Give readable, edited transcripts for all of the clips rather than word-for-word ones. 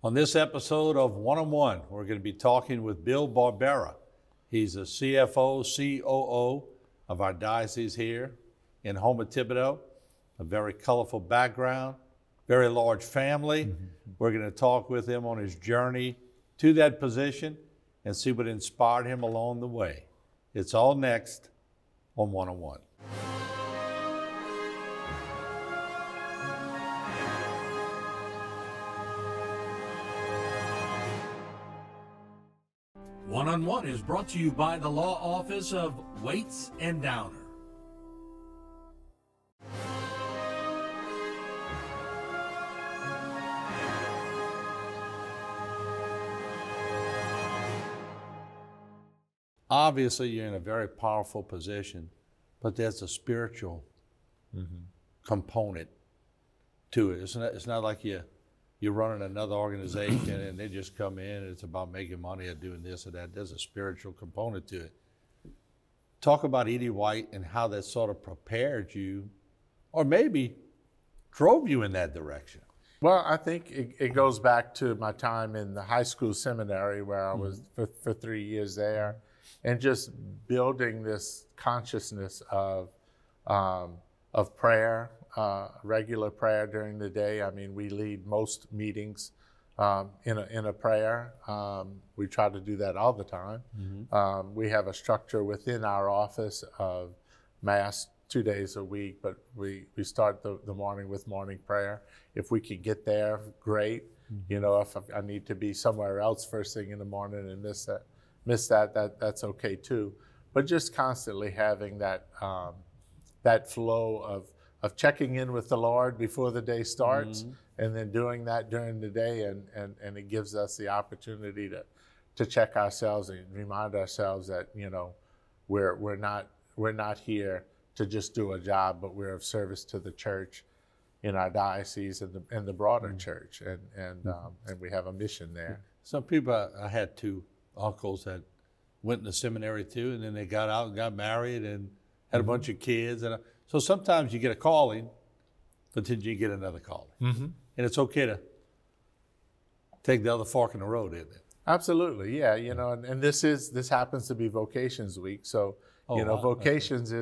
On this episode of One-on-One, we're going to be talking with Bill Barbera. He's the CFO, COO of our diocese here in Houma Thibodaux, a very colorful background, very large family. We're going to talk with him on his journey to that position and see what inspired him along the way. It's all next on One-on-One. One-on-One is brought to you by the law office of Waits and Downer. Obviously, you're in a very powerful position, but there's a spiritual component to it. It's not like you're running another organization and they just come in and it's about making money or doing this or that. There's a spiritual component to it. Talk about E.D. White and how that sort of prepared you or maybe drove you in that direction. Well, I think it goes back to my time in the high school seminary where I was for 3 years there, and just building this consciousness of prayer, regular prayer during the day. I mean, we lead most meetings in a prayer. We try to do that all the time. We have a structure within our office of Mass 2 days a week, but we start the morning with morning prayer. If we can get there, great. You know, if I need to be somewhere else first thing in the morning and miss that, that's okay too. But just constantly having that that flow of checking in with the Lord before the day starts, and then doing that during the day, and it gives us the opportunity to check ourselves and remind ourselves that, you know, we're not here to just do a job, but we're of service to the church in our diocese and the broader church, and we have a mission there. Some people, I had two uncles that went in the seminary too, and then they got out and got married and had a bunch of kids. And so sometimes you get a calling, but then you get another calling. And it's okay to take the other fork in the road, isn't it? Absolutely, yeah. You know, and this happens to be Vocations Week. So, you know, vocations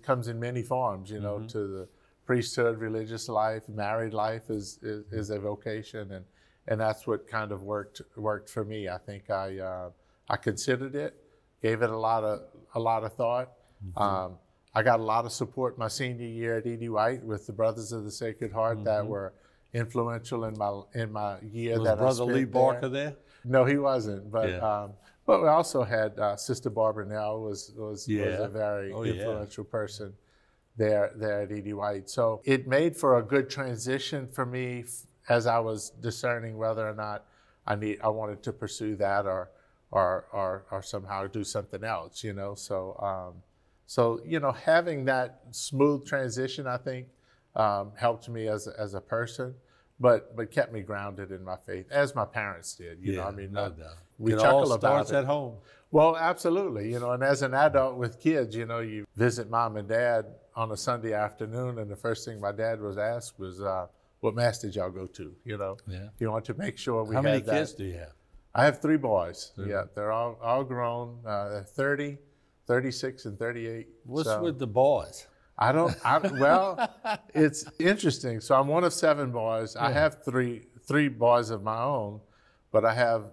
comes in many forms, you know, to the priesthood, religious life, married life is a vocation, and that's what kind of worked for me. I think I considered it, gave it a lot of thought. I got a lot of support my senior year at E.D. White with the Brothers of the Sacred Heart that were influential in my year. Was that Brother I spent Lee Barker there? No, he wasn't. But but we also had Sister Barbara Nell was a very influential person there at E.D. White. So it made for a good transition for me as I was discerning whether or not I wanted to pursue that or somehow do something else, you know. So you know, having that smooth transition, I think, helped me as a person, but kept me grounded in my faith, as my parents did. You know, I mean, no doubt. We It chuckle all about starts it at home. Well, absolutely. You know, and as an adult with kids, you know, you visit mom and dad on a Sunday afternoon, and the first thing my dad was asked was, "What mass did y'all go to?" You know, you want to make sure we How had many that. kids do you have? I have 3 boys. Yeah, they're all grown. 30, 36, and 38. What's with the boys? Well, it's interesting. So I'm one of 7 boys. I have three boys of my own, but I have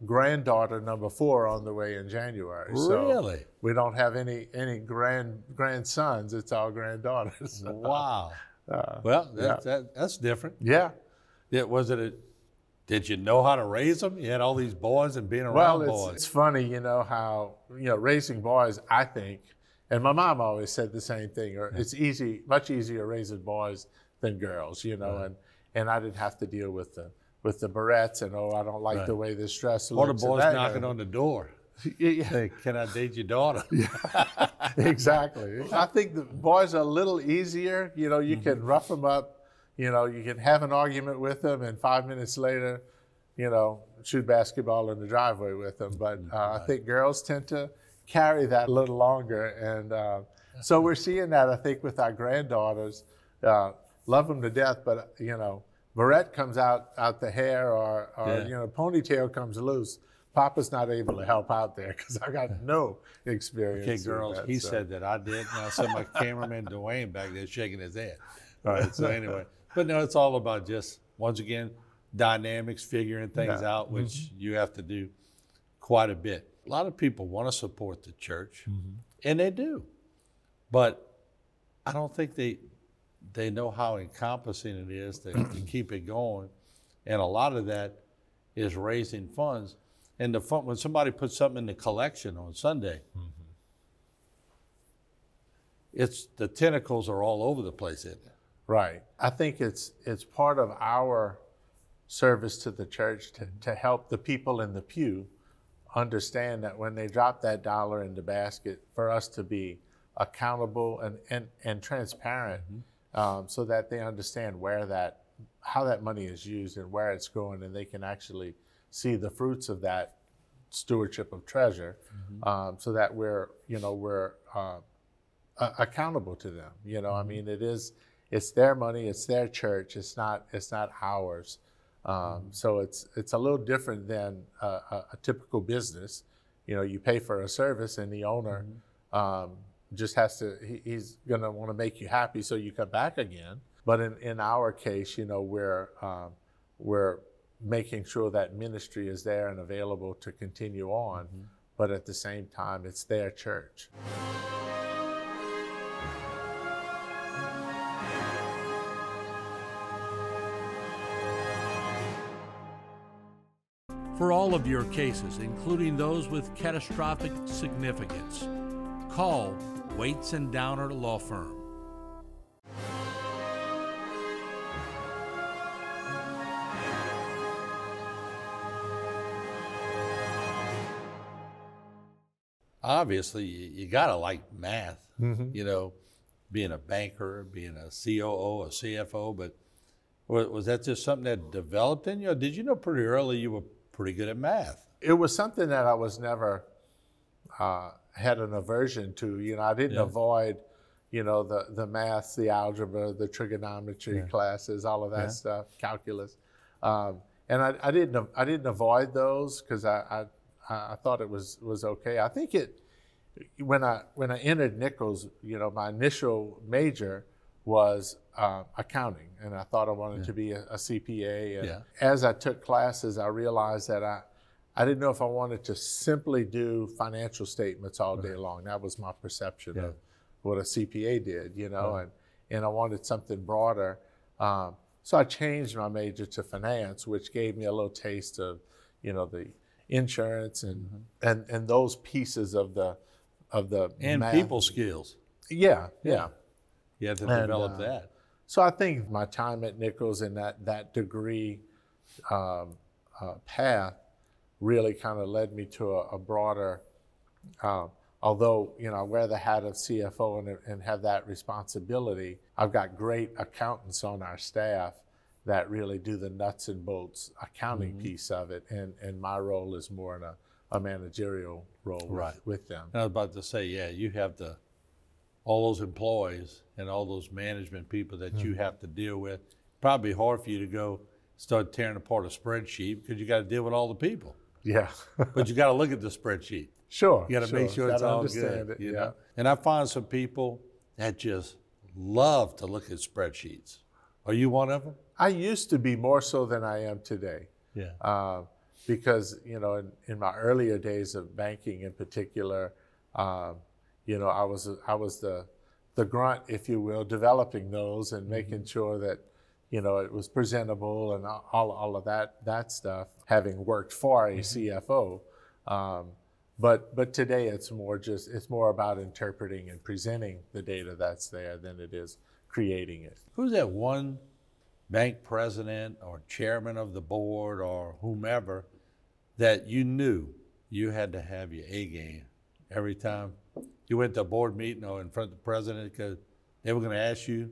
granddaughter number 4 on the way in January. Really? So we don't have any grandsons. It's all granddaughters. Wow. Well, that's different. Yeah. Did you know how to raise them? You had all these boys and being around boys. It's funny, you know, how, you know, raising boys, I think, and my mom always said the same thing, or it's much easier raising boys than girls, you know, and I didn't have to deal with the barrettes and, I don't like the way this dress looks. Or the boys knocking on the door. Hey, can I date your daughter? Exactly. I think the boys are a little easier. You know, you can rough them up. You know, you can have an argument with them, and 5 minutes later, you know, shoot basketball in the driveway with them. But I think girls tend to carry that a little longer. And so we're seeing that, I think, with our granddaughters. Love them to death, but, you know, barrette comes out the hair, or Yeah. you know, ponytail comes loose, Papa's not able to help out there because I got no experience. Okay, with girls, that, he so. said that I did. Now, so my cameraman Dwayne back there shaking his head. All right, so anyway, but no, it's all about just, once again, dynamics, figuring things Yeah. out, which you have to do quite a bit. A lot of people want to support the church, and they do, but I don't think they know how encompassing it is to keep it going, and a lot of that is raising funds. And the fun, when somebody puts something in the collection on Sunday, it's the tentacles are all over the place, isn't it? Right. I think it's part of our service to the church to help the people in the pew understand that when they drop that dollar in the basket, for us to be accountable and transparent, so that they understand how that money is used and where it's going, and they can actually see the fruits of that stewardship of treasure, so that we're accountable to them. You know, I mean, it's their money, it's their church, it's not ours. So it's a little different than a typical business. You know, you pay for a service, and the owner just has to, he's gonna want to make you happy so you come back again. But in our case, you know, we're making sure that ministry is there and available to continue on, but at the same time, it's their church. For all of your cases, including those with catastrophic significance, call Waits and Downer Law Firm. Obviously, you gotta like math, you know, being a banker, being a COO, a CFO, but was that just something that developed in you? Or did you know pretty early you were pretty good at math? It was something that I was never had an aversion to. You know, I didn't avoid, you know, the math, the algebra, the trigonometry classes, all of that stuff, calculus, and I didn't avoid those because I thought it was okay. I think when I entered Nichols, you know, my initial major was accounting, and I thought I wanted to be a CPA. And as I took classes, I realized that I didn't know if I wanted to simply do financial statements all day long. That was my perception of what a CPA did, you know, and I wanted something broader. So I changed my major to finance, which gave me a little taste of, you know, the insurance and those pieces of the and math. people skills. Yeah. You have to develop that. So I think my time at Nichols and that degree path really kind of led me to a broader, although, you know, I wear the hat of CFO and have that responsibility, I've got great accountants on our staff that really do the nuts and bolts accounting piece of it, and my role is more in a managerial role with them. And I was about to say, you have all those employees and all those management people that you have to deal with. Probably hard for you to go start tearing apart a spreadsheet because you got to deal with all the people. Yeah. But you got to look at the spreadsheet. Sure. You got to make sure it's all good. You know? And I find some people that just love to look at spreadsheets. Are you one of them? I used to be more so than I am today. Yeah. Because, you know, in my earlier days of banking in particular, you know, I was the grunt, if you will, developing those and making sure that, you know, it was presentable and all of that stuff, having worked for a CFO. But today it's more about interpreting and presenting the data that's there than it is creating it. Who's that one bank president or chairman of the board or whomever that you knew you had to have your A game every time you went to a board meeting or in front of the president because they were going to ask you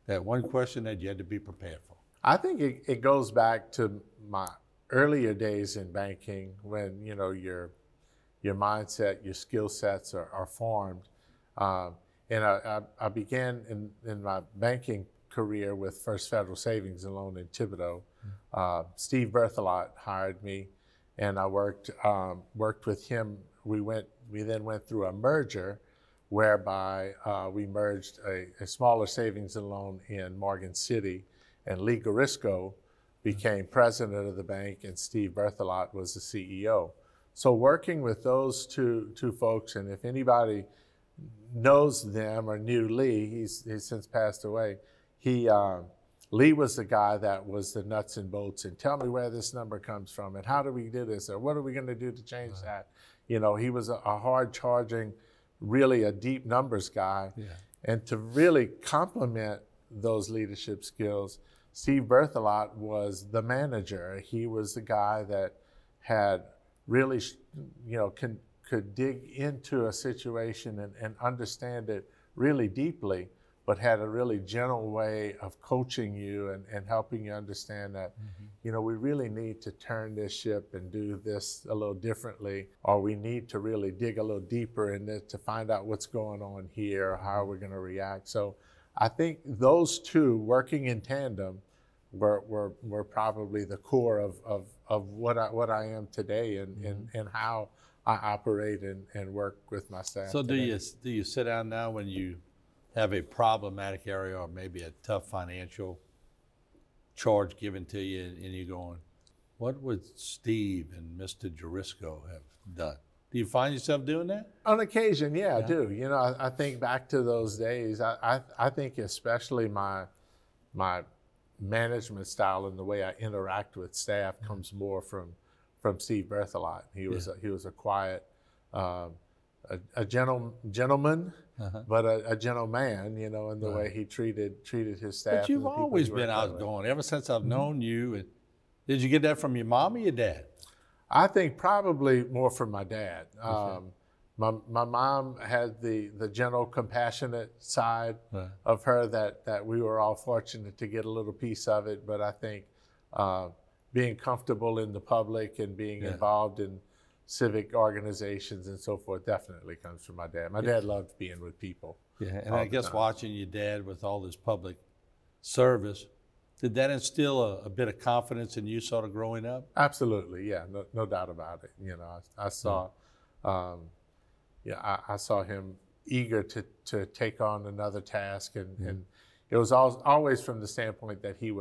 that one question that you had to be prepared for? I think it goes back to my earlier days in banking when, you know, your mindset, your skill sets are formed. And I began in my banking career with First Federal Savings and Loan in Thibodaux. Steve Berthelot hired me, and I worked with him. We then went through a merger whereby we merged a smaller savings and loan in Morgan City, and Lee Garisco became president of the bank, and Steve Berthelot was the CEO. So working with those two folks, and if anybody knows them or knew Lee, he's since passed away. Lee was the guy that was the nuts and bolts, and tell me where this number comes from, and how do we do this, or what are we going to do to change that? You know, he was a hard-charging, really a deep numbers guy. Yeah. And to really complement those leadership skills, Steve Berthelot was the manager. He was the guy that had really, could dig into a situation and understand it really deeply, but had a really gentle way of coaching you and helping you understand that, we really need to turn this ship and do this a little differently, or we need to really dig a little deeper in it to find out what's going on here, or how we're going to react. So I think those two working in tandem were probably the core of what I am today and how I operate and work with my staff. So do you sit down now when you have a problematic area or maybe a tough financial charge given to you, and you're going, what would Steve and Mr. Garisco have done? Do you find yourself doing that? On occasion, yeah, I do. I think back to those days. I think especially my management style and the way I interact with staff comes more from Steve Berthelot. He was a quiet, a gentleman, but a gentleman, in the way he treated his staff. But you've always been outgoing ever since I've known you. And did you get that from your mom or your dad? I think probably more from my dad. My mom had the gentle, compassionate side of her that we were all fortunate to get a little piece of it. But I think being comfortable in the public and being involved in civic organizations and so forth definitely comes from my dad. My dad loved being with people. Yeah, and I guess watching your dad with all this public service, did that instill a bit of confidence in you sort of growing up? Absolutely, yeah, no doubt about it. I saw, I saw him eager to take on another task, and it was always from the standpoint that he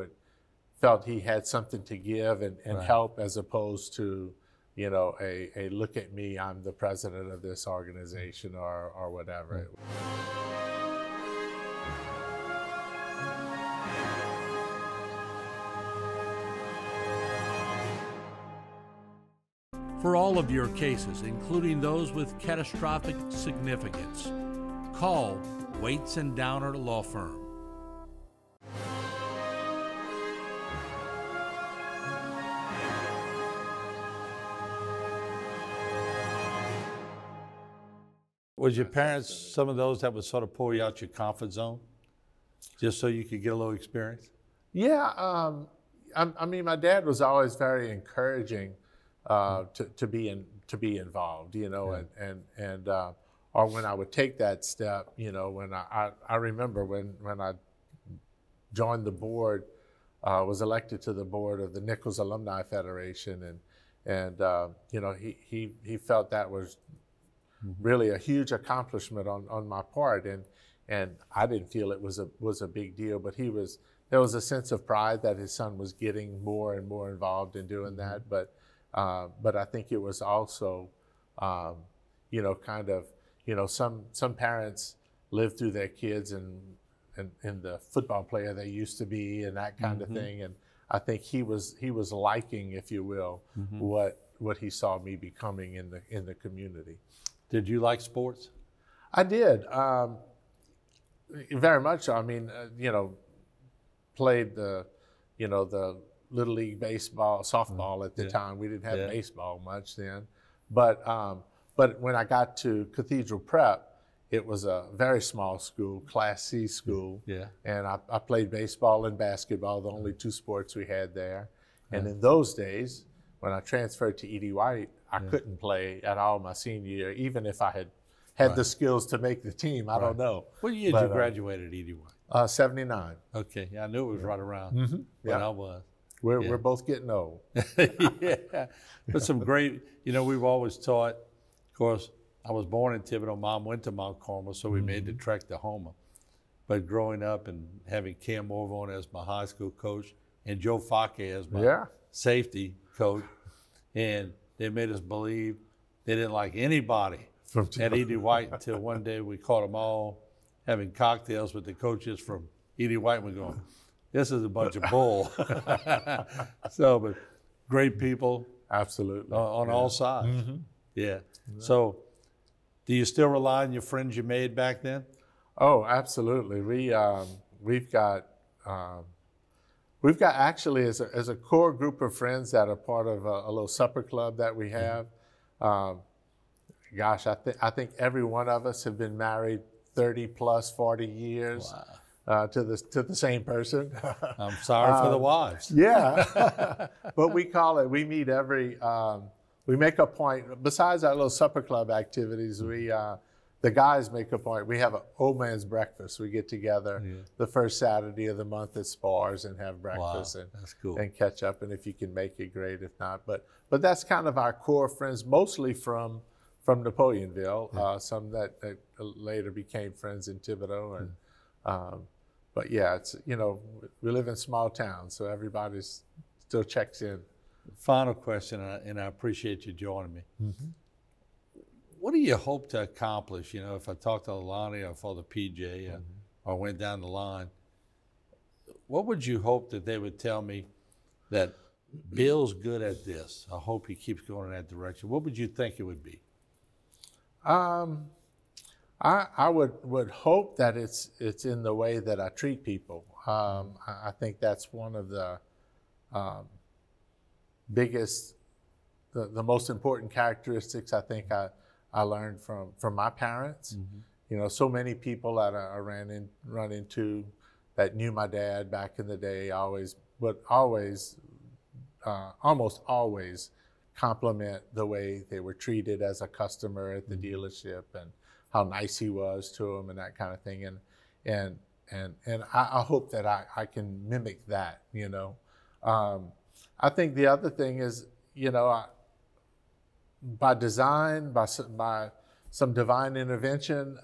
felt he had something to give and help, as opposed to, a look at me, I'm the president of this organization or whatever. For all of your cases, including those with catastrophic significance, call Waits and Downer Law Firm. Was your parents some of those that would sort of pull you out your comfort zone, just so you could get a little experience? Yeah, I mean, my dad was always very encouraging to be involved, and or when I would take that step, when I remember when I joined the board, was elected to the board of the Nichols Alumni Federation, and he felt that was really a huge accomplishment on my part, and I didn't feel it was a big deal, but there was a sense of pride that his son was getting more and more involved in doing that, but I think it was also, some parents live through their kids and the football player they used to be and that kind of thing, and I think he was liking, if you will, what he saw me becoming in the community. Did you like sports? I did, very much so. I mean, played the Little League baseball, softball at the time. We didn't have baseball much then. But when I got to Cathedral Prep, it was a very small school, Class C school. Yeah. And I played baseball and basketball, the only two sports we had there. And in those days, when I transferred to E.D. White, I couldn't play at all my senior year, even if I had the skills to make the team. I don't know. What year did you graduate at E.D. White? 79. Okay, yeah, I knew it was right around when Yeah. I was. We're both getting old. Yeah, but some great, we've always taught, of course, I was born in Thibodeau. Mom went to Mount Carmel, so we made the trek to Houma. But growing up and having Cam Morvone as my high school coach and Joe Fake as my safety coach, and they made us believe they didn't like anybody at E.D. White until one day we caught them all having cocktails with the coaches from E.D. White. We're going, this is a bunch of bull. So, but great people. Absolutely. On all sides. Yeah. So, do you still rely on your friends you made back then? Oh, absolutely. We've got actually as a core group of friends that are part of a little supper club that we have. Gosh, I think every one of us have been married 30 plus 40 years. Wow. To the same person. I'm sorry for the wives. Yeah, but we meet we make a point, besides our little supper club activities, the guys make a point. We have an old man's breakfast. We get together the first Saturday of the month at Spars and have breakfast. Wow, that's cool. And catch up. And if you can make it, great. If not, but that's kind of our core friends, mostly from Napoleonville. Some that later became friends in Thibodeau. And but yeah, it's we live in small towns, so everybody's still checks in. Final question, and I appreciate you joining me. What do you hope to accomplish? If I talked to Lonnie or for the PJ or went down the line, what would you hope that they would tell me that Bill's good at this? I hope he keeps going in that direction. What would you think it would be? I would hope that it's in the way that I treat people. I think that's one of the biggest, the most important characteristics I think I learned from my parents. So many people that I run into that knew my dad back in the day almost always compliment the way they were treated as a customer at the dealership and how nice he was to them and that kind of thing. And I hope that I can mimic that, I think the other thing is, by design, by some divine intervention,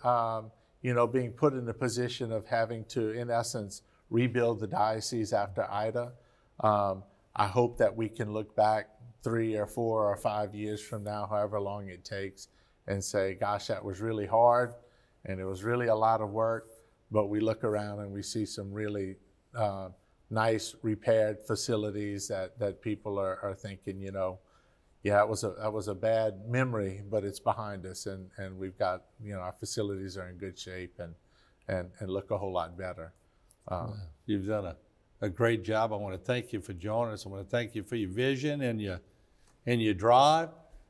being put in the position of having to, in essence, rebuild the diocese after Ida. I hope that we can look back 3 or 4 or 5 years from now, however long it takes, and say, gosh, that was really hard, and it was really a lot of work, but we look around and we see some really nice repaired facilities that people are thinking, yeah, that was a bad memory, but it's behind us, and we've got, our facilities are in good shape and look a whole lot better. You've done a great job. I want to thank you for joining us. I want to thank you for your vision and your drive,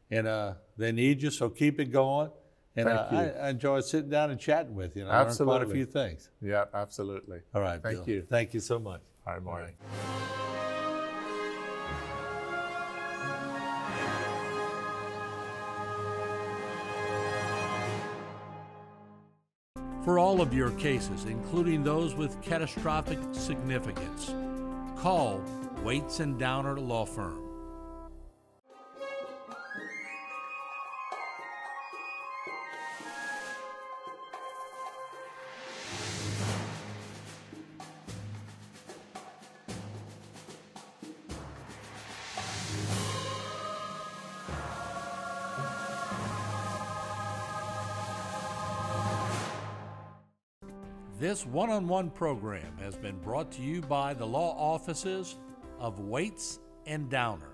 and they need you, so keep it going. And I enjoyed sitting down and chatting with you. And I learned quite a few things. Yeah, absolutely. All right, Thank Bill. you. Thank you so much. All right, Marty. For all of your cases, including those with catastrophic significance, call Waits and Downer Law Firm. This one-on-one program has been brought to you by the law offices of Waits and Downer.